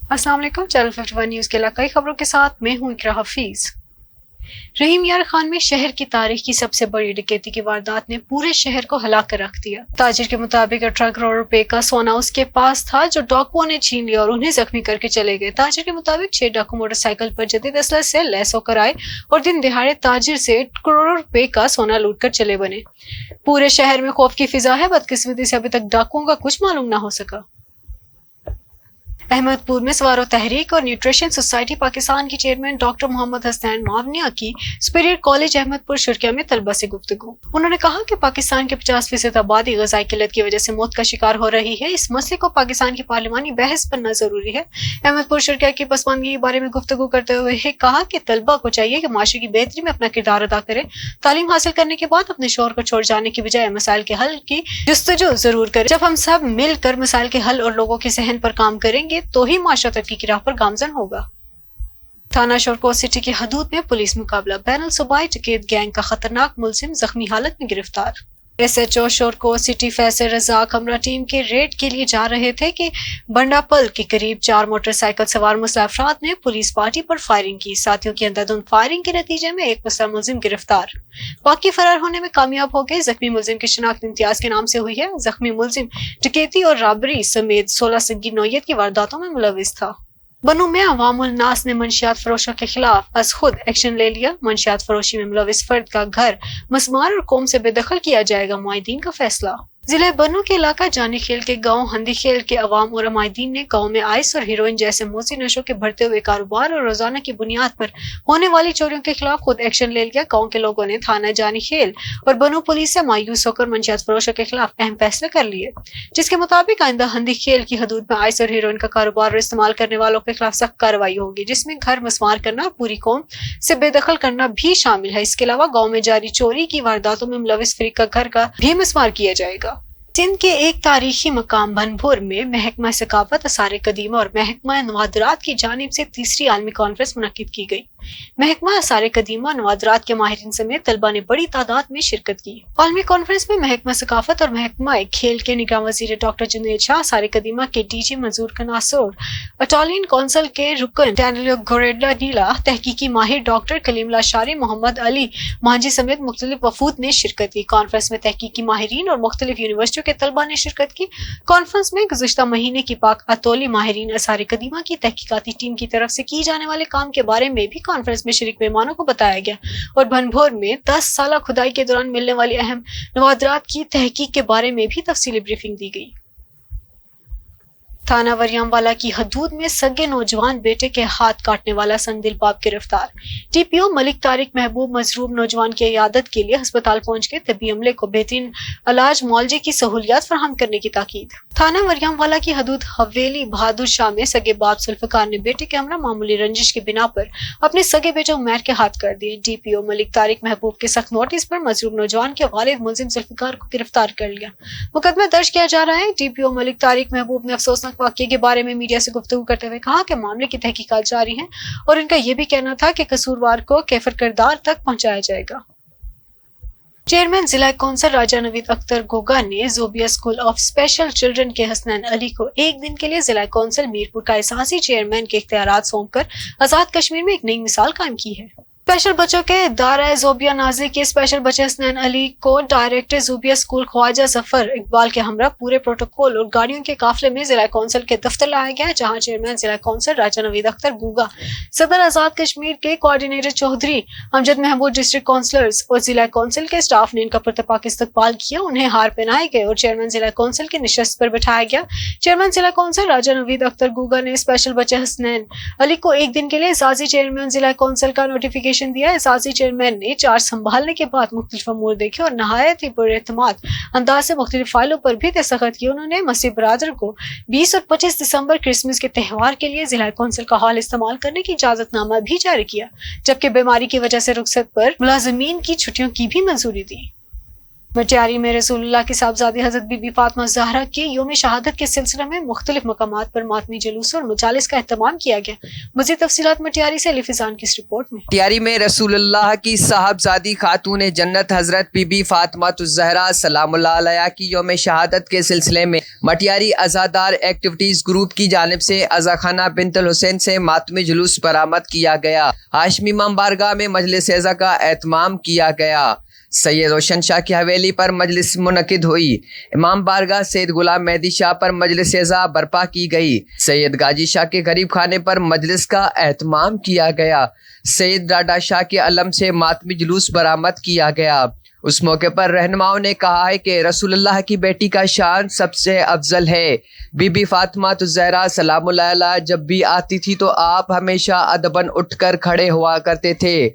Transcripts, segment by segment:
अस्सलाम वालेकुम। Channel 51 news के इलाकाई खबरों के साथ मैं हूं इकरा हफीज। रहीम यार खान में शहर की तारीख की सबसे बड़ी डकैती की वारदात ने पूरे शहर को हिला कर रख दिया। ताजिर के मुताबिक 18 करोड़ रुपए का सोना उसके पास था जो डाकुओं ने छीन लिया और उन्हें जख्मी करके चले गए। ताजिर के मुताबिक 6 डाकू मोटरसाइकिल पर जदीद असलह से लैस होकर आए और दिन दिहाड़े ताजिर से करोड़ों रुपए का सोना लूट कर चले बने। पूरे शहर में खौफ की फिजा है। बदकिस्मती से अभी तक डाकुओं का कुछ मालूम न हो सका। अहमदपुर में सवारो तहरीक और न्यूट्रिशन सोसाइटी पाकिस्तान की चेयरमैन डॉक्टर मोहम्मद हसनैन मावनिया की सुपीरियर कॉलेज अहमदपुर शुरकिया में तलबा से गुफ्तगू। उन्होंने कहा कि पाकिस्तान की 50% आबादी ग़िज़ाई किल्लत की वजह से मौत का शिकार हो रही है। इस मसले को पाकिस्तान की पार्लिमानी बहस बनना जरूरी है। अहमदपुर शुरकिया की पसमानगी के बारे में गुफ्तगू करते हुए कहा कि तलबा को चाहिए कि माशरे की बेहतरी में अपना किरदार अदा करे। तालीम हासिल करने के बाद अपने शोर को छोड़ जाने की बजाय मसाइल के हल की जुस्तजू जरूर करें। जब हम सब मिलकर मसाइल के हल और लोगों के सहन पर काम करेंगे तो ही माशरा तरक्की की राह पर गामजन होगा। थाना शोरकोट सिटी की हदूद में पुलिस मुकाबला। बैनुल सूबाई डकैत गैंग का खतरनाक मुलजिम जख्मी हालत में गिरफ्तार। SHO शोरकोट सिटी फैसल रजाक हमरा टीम के रेड के लिए जा रहे थे कि बंडापल के करीब 4 मोटरसाइकिल सवार मुसल्ह अफराद ने पुलिस पार्टी पर फायरिंग की। साथियों की अंधाधुंध फायरिंग के नतीजे में एक मुसल्ह मुलजिम गिरफ्तार, बाकी फरार होने में कामयाब हो गए। जख्मी मुलजिम की शिनाख्त इम्तियाज के नाम से हुई है। जख्मी मुलजिम डकैती और राबरी समेत 16 संगीन नौयत की वारदातों में मुलविस था। बनू में अवामुल नास ने मंशियात फरोशों के खिलाफ अज खुद एक्शन ले लिया। मंशियात फरोशी में मुलविस फर्द का घर, मसमार और कौम से बेदखल किया जाएगा, मुआहिदीन का फैसला। जिले बनू के इलाका जानी खेल के गांव हंदी खेल के अवाम और अमायदीन ने गांव में आइस और हीरोइन जैसे मोसी नशों के बढ़ते हुए कारोबार और रोजाना की बुनियाद पर होने वाली चोरियों के खिलाफ खुद एक्शन ले लिया। गांव के लोगों ने थाना जानी खेल और बनू पुलिस से मायूस होकर मंशियात फरोशों के खिलाफ अहम फैसले कर लिए, जिसके मुताबिक आइंदा हंदी खेल की हदूद में आइस और हीरोइन का कारोबार और इस्तेमाल करने वालों के खिलाफ सख्त कार्रवाई होगी, जिसमें घर मसमार करना और पूरी कौम से बेदखल करना भी शामिल है। इसके अलावा गाँव में जारी चोरी की वारदातों में मुलविस फरीक का घर का भी मसमार किया जाएगा। सिंध के एक तारीखी मकाम बनभुर में महकमा सकाफत, आसार कदीमा और महकमा नवादरात की जानिब से तीसरी आलमी कॉन्फ्रेंस मुनक्किद की गई। महकमा, आसार कदीमा, नवादरात के माहिरीन समेत तलबा ने बड़ी तादाद में शिरकत की। आलमी कॉन्फ्रेंस में महकमा सकाफत और महकमा खेल के निगरान वजीर डॉक्टर जुनैद शाह, आसार कदीमा के DG मंजूर कनासोर, अटालियन कौंसिल के रुकन डैनियल गोरेडा नीला, तहकीकी माहिर डॉक्टर कलीम लाशारी, मोहम्मद अली मांझी समेत मुख्तलिफ वफूद ने शिरकत की। कॉन्फ्रेंस में तहकीकी माहिरीन और मुख्तलिफ यूनिवर्सिटियों के तलबा ने शिरकत की। कॉन्फ्रेंस में गुज़िश्ता महीने की पाक अतोली माहिरीन आसार कदीमा की तहकीकाती टीम की तरफ से की जाने वाले काम के बारे में भी कॉन्फ्रेंस में शरीक मेहमानों को बताया गया और बनभोर में 10 साल खुदाई के दौरान मिलने वाली अहम नवादरात की तहकीक के बारे में भी तफसीली ब्रीफिंग दी गई। थाना वरियामवाला की हदूद में सगे नौजवान बेटे के हाथ काटने वाला संदिल बाप गिरफ्तार। TPO मलिक तारिक महबूब मजरूब नौजवान की इयादत के लिए अस्पताल पहुंच के तबी अमले को बेहतरीन इलाज मुआवजे की सहूलियत फराहम करने की ताकीद। थाना वरियामवाला की हदूद हवेली बहादुर शाह में सगे बाप जुल्फकार ने बेटे के हमरा मामूली रंजिश की बिना पर अपने सगे बेटे उमैर के हाथ कर दिए। DPO मलिक तारिक महबूब के सख्त नोटिस पर मजरूब नौजवान के वालिद मुलजिम जुल्फकार को गिरफ्तार कर लिया। मुकदमा दर्ज किया जा रहा है। DPO मलिक तारिक महबूब ने अफसोसनाक वाक़ये के बारे में मीडिया से गुफ्तगू करते हुए कहा कि मामले की तहकीकात जारी है और इनका यह भी कहना था कि कसूरवार को कैफर किरदार तक पहुंचाया जाएगा। चेयरमैन जिला कौंसिल राजा नवीद अख्तर गोगा ने जोबिया स्कूल ऑफ स्पेशल चिल्ड्रन के हसनैन अली को एक दिन के लिए जिला कौंसिल मीरपुर का एहसासी चेयरमैन के इख्तियारात सौंपकर आजाद कश्मीर में एक नई मिसाल कायम की है। स्पेशल बच्चों के दायरा जोबिया नाज़िर के स्पेशल बच्चे हसनैन अली को डायरेक्टर जोबिया स्कूल ख्वाजा जफर इकबाल के हमरा पूरे प्रोटोकॉल और गाड़ियों के काफिले में जिला कौंसिल के दफ्तर लाया गया, जहां चेयरमैन जिला कौंसिल राजा नवीद अख्तर गुगा, सदर आजाद कश्मीर के coordinator Chaudhry Amjad Mahmood, district councillors और जिला कौंसिल के स्टाफ ने इनका पुरतपाक इस्तकबाल किया। उन्हें हार पहनाए गए और चेयरमैन जिला कौंसिल की निशस्त पर बिठाया गया। चेयरमैन जिला कौंसिल राजा नवीद अख्तर गुगा ने स्पेशल बच्चे हसनैन अली को एक दिन के लिए एजाजी चेयरमैन जिला कौंसिल का नोटिफिकेशन दिया। एजाजी चेयरमैन ने चार्ज संभालने के बाद मुख्तलिफ अमूर देखे और नहायत ही पुरएतमाद अंदाज से मुख्तलिफ फाइलों पर भी दस्तखत किए। उन्होंने मसीह बरादर को 20 और 25 दिसंबर क्रिसमस के त्यौहार के लिए जिला कौंसिल का हॉल इस्तेमाल करने की इजाजतनामा भी जारी किया, जबकि बीमारी की वजह से रुखसत पर मुलाजमीन की छुट्टियों की भी मंजूरी दी। مٹیاری میں رسول اللہ کی صاحبزادی حضرت بی بی فاطمہ زہرا کی یوم شہادت کے سلسلے میں مختلف مقامات پر ماتمی جلوس اور مجالس کا اہتمام کیا گیا۔ مزید تفصیلات مٹیاری سے علی فیضان کی اس رپورٹ میں۔ مٹیاری میں رسول اللہ کی صاحبزادی خاتون جنت حضرت بی بی فاطمہ الزہرا سلام اللہ علیہا کی یوم شہادت کے سلسلے میں مٹیاری عزادار ایکٹیویٹیز گروپ کی جانب سے عزا خانہ بنت الحسین سے ماتمی جلوس برآمد کیا گیا۔ ہاشمی امام بارگاہ میں مجلس عزا کا اہتمام کیا گیا۔ سید روشن شاہ کی حویلی پر مجلس منعقد ہوئی۔ امام بارگاہ سید غلام مہدی شاہ پر مجلس عزا برپا کی گئی۔ سید غازی شاہ کے غریب خانے پر مجلس کا اہتمام کیا گیا۔ سید ڈاڈا شاہ کے علم سے ماتمی جلوس برآمد کیا گیا۔ اس موقع پر رہنماؤں نے کہا ہے کہ رسول اللہ کی بیٹی کا شان سب سے افضل ہے۔ بی بی فاطمہ الزہرا سلام اللہ علیہا جب بھی آتی تھی تو آپ ہمیشہ ادباً اٹھ کر کھڑے ہوا کرتے تھے۔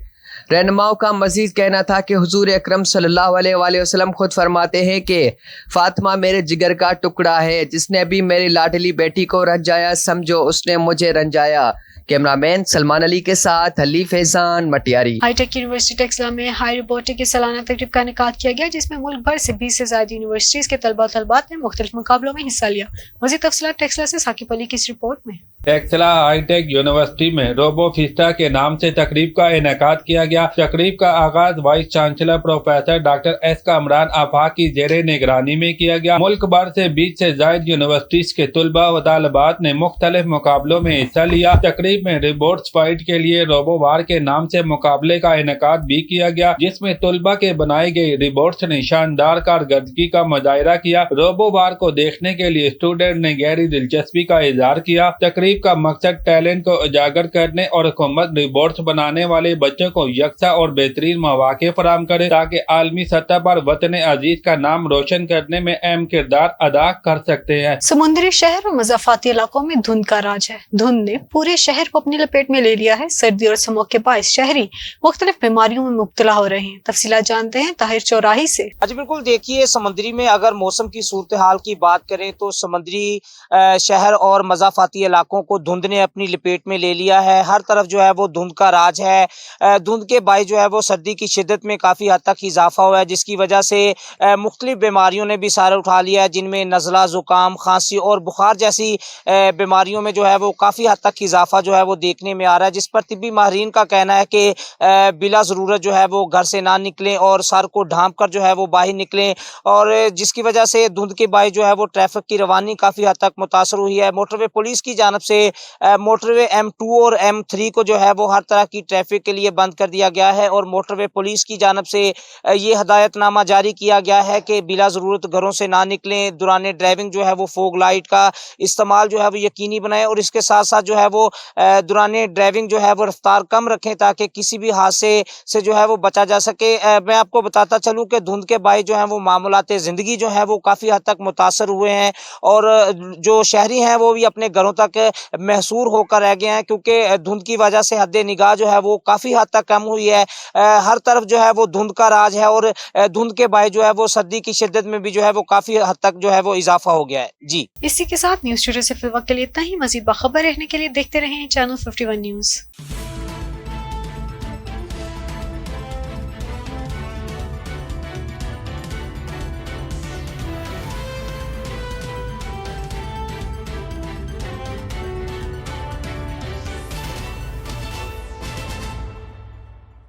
رہنماؤں کا مزید کہنا تھا کہ حضور اکرم صلی اللہ علیہ وآلہ وسلم خود فرماتے ہیں کہ فاطمہ میرے جگر کا ٹکڑا ہے، جس نے بھی میری لاڈلی بیٹی کو رنجایا سمجھو اس نے مجھے رنجایا۔ کیمرہ مین سلمان علی کے ساتھ Ali Faizan, Matiari. High tech university Taxila میں ہائی روبوٹک کی سالانہ تقریب کا انعقاد کیا گیا، جس میں ملک بھر سے 20 سے زائد یونیورسٹیز کے طلباء طالبات نے مختلف مقابلوں میں حصہ لیا۔ مزید تفصیلات ٹیکسلا سے ثاقب علی کی اس رپورٹ میں۔ ٹیکسلا ہائی ٹیک یونیورسٹی میں روبو فیسٹا کے نام سے تقریب کا انعقاد کیا گیا۔ تقریب کا آغاز vice chancellor professor doctor S Kamran Afaq کی زیر نگرانی میں کیا گیا۔ ملک بھر سے 20 سے زائد یونیورسٹیز کے طلباء و طالبات نے مختلف مقابلوں میں حصہ لیا۔ تقریب میں روبوٹس فائٹ کے لیے روبو وار کے نام سے مقابلے کا انعقاد بھی کیا گیا، جس میں طلباء کے بنائے گئے روبوٹس نے شاندار کارکردگی کا مظاہرہ کیا۔ روبو وار کو دیکھنے کے لیے اسٹوڈنٹ نے گہری دلچسپی کا اظہار کیا۔ تقریب کا مقصد ٹیلنٹ کو اجاگر کرنے اور حکومت روبوٹس بنانے والے بچوں کو یکساں اور بہترین مواقع فراہم کرے تاکہ عالمی سطح پر وطن عزیز کا نام روشن کرنے میں اہم کردار ادا کر سکتے ہیں۔ سمندری شہر اور مضافاتی علاقوں میں دھند کا راج ہے۔ دھند نے پورے شہر کو اپنی لپیٹ میں لے لیا ہے۔ سردی اور سموگ کے باعث شہری مختلف بیماریوں میں مبتلا ہو رہے ہیں۔ تفصیلات جانتے ہیں طاہر چوراہی سے۔ جی بالکل، دیکھیے سمندری میں اگر موسم کی صورتحال کی بات کریں تو سمندری شہر اور مضافاتی علاقوں کو دھند نے اپنی لپیٹ میں لے لیا ہے۔ ہر طرف جو ہے وہ دھند کا راج ہے۔ دھند کے باعث جو ہے وہ سردی کی شدت میں کافی حد تک اضافہ ہوا ہے، جس کی وجہ سے مختلف بیماریوں نے بھی سارا اٹھا لیا ہے، جن میں نزلہ، زکام، کھانسی اور بخار جیسی بیماریوں میں جو ہے وہ کافی حد تک اضافہ جو ہے وہ دیکھنے میں آ رہا ہے، جس پر طبی ماہرین کا کہنا ہے کہ بلا ضرورت جو ہے وہ گھر سے نہ نکلیں اور سر کو ڈھانپ کر جو ہے وہ باہر نکلیں، اور جس کی وجہ سے دھند کے باعث جو ہے وہ ٹریفک کی روانی کافی حد تک متاثر ہوئی ہے۔ موٹر وے پولیس کی جانب سے موٹر وے M2 اور M3 کو جو ہے وہ ہر طرح کی ٹریفک کے لیے بند کر دیا گیا ہے، اور موٹر وے پولیس کی جانب سے یہ ہدایت نامہ جاری کیا گیا ہے کہ بلا ضرورت گھروں سے نہ نکلیں، دوران ڈرائیونگ جو ہے وہ فوگ لائٹ کا استعمال جو ہے وہ یقینی بنائیں، اور اس کے ساتھ ساتھ جو ہے وہ دوران ڈرائیونگ جو ہے وہ رفتار کم رکھیں تاکہ کسی بھی حادثے سے جو ہے وہ بچا جا سکے۔ میں آپ کو بتاتا چلوں کہ دھند کے باعث جو ہے وہ معاملات زندگی جو ہے وہ کافی حد تک متاثر ہوئے ہیں، اور جو شہری ہیں وہ بھی اپنے گھروں تک محصور ہو کر رہ گئے ہیں، کیونکہ دھند کی وجہ سے حد نگاہ جو ہے وہ کافی حد تک کم ہوئی ہے۔ ہر طرف جو ہے وہ دھند کا راج ہے، اور دھند کے باعث جو ہے وہ سردی کی شدت میں بھی جو ہے وہ کافی حد تک جو ہے وہ اضافہ ہو گیا ہے۔ جی اسی کے ساتھ نیوز اسٹوڈیو سے فی الوقت کے لیے اتنا ہی۔ مزید باخبر رہنے کے لیے دیکھتے رہیں چینل 51 نیوز۔